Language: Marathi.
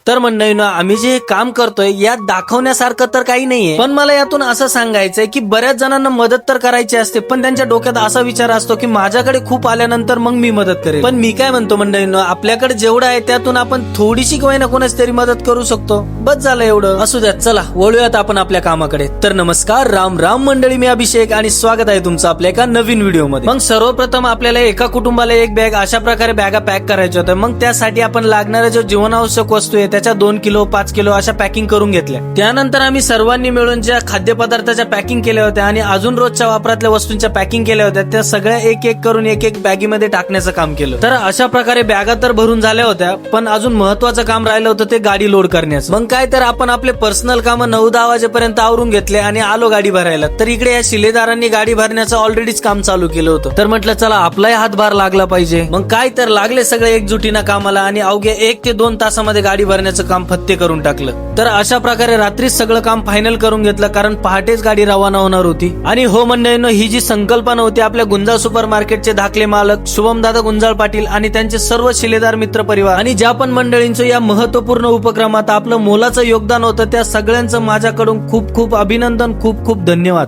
तर मंडळींनो, आम्ही जे काम करतोय यात दाखवण्यासारखं तर काही नाहीये, पण मला यातून असं सांगायचंय की बऱ्याच जणांना मदत तर करायची असते, पण त्यांच्या डोक्यात असा विचार असतो की माझ्याकडे खूप आल्यानंतर मग मी मदत करेन. पण मी काय म्हणतो मंडळींनो, आपल्याकडे जेवढं आहे त्यातून आपण थोडीशी किंवा ना कोणाच तरी मदत करू शकतो. बस झालं एवढं. असू द्यात, चला वळूयात आपण आपल्या कामाकडे. तर नमस्कार, राम राम मंडळी, मी अभिषेक आणि स्वागत आहे तुमचं आपल्या एका नवीन व्हिडिओ मध्ये. मग सर्वप्रथम आपल्याला एका कुटुंबाला एक बॅग अशा प्रकारे बॅगा पॅक करायच्या होत्या. मग त्यासाठी आपण लागणाऱ्या जो जीवनावश्यक वस्तू आहे त्याच्या 2 किलो 5 किलो अशा पॅकिंग करून घेतल्या. त्यानंतर आम्ही सर्वांनी मिळून ज्या खाद्यपदार्थाच्या पॅकिंग केल्या होत्या आणि अजून रोजच्या वापरातल्या वस्तूंच्या पॅकिंग केल्या होत्या त्या सगळ्या एक एक करून एक एक बॅगीमध्ये टाकण्याचं काम केलं. तर अशा प्रकारे बॅगा तर भरून झाल्या होत्या, पण अजून महत्वाचं काम राहिलं होतं ते गाडी लोड करण्याचं. मग काय तर आपण आपले पर्सनल काम 9-10 वाजेपर्यंत आवरून घेतले आणि आलो गाडी भरायला. तर इकडे या शिलेदारांनी गाडी भरण्याचं ऑलरेडीच काम चालू केलं होतं. तर म्हटलं चला आपलाही हातभार लागला पाहिजे. मग काय तर लागले सगळे एकजुटीनं कामाला आणि अवघ्या 1 ते 2 तासामध्ये गाडी भरण्याचं काम फत्ते करून टाकलं. तर अशा प्रकारे रात्रीच सगळं काम फायनल करून घेतलं, कारण पहाटेच गाडी रवाना होणार होती. आणि हो मंडळींनो, ही जी संकल्पना होती आपल्या गुंजाळ सुपर मार्केटचे धाकले मालक शुभमदादा गुंजाळ पाटील आणि त्यांचे सर्व शिलेदार मित्र परिवार आणि ज्या पण मंडळींचं या महत्वपूर्ण उपक्रमात आपलं मोलाचं योगदान होतं त्या सगळ्यांचं माझ्याकडून खूप खूप अभिनंदन, खूप खूप धन्यवाद.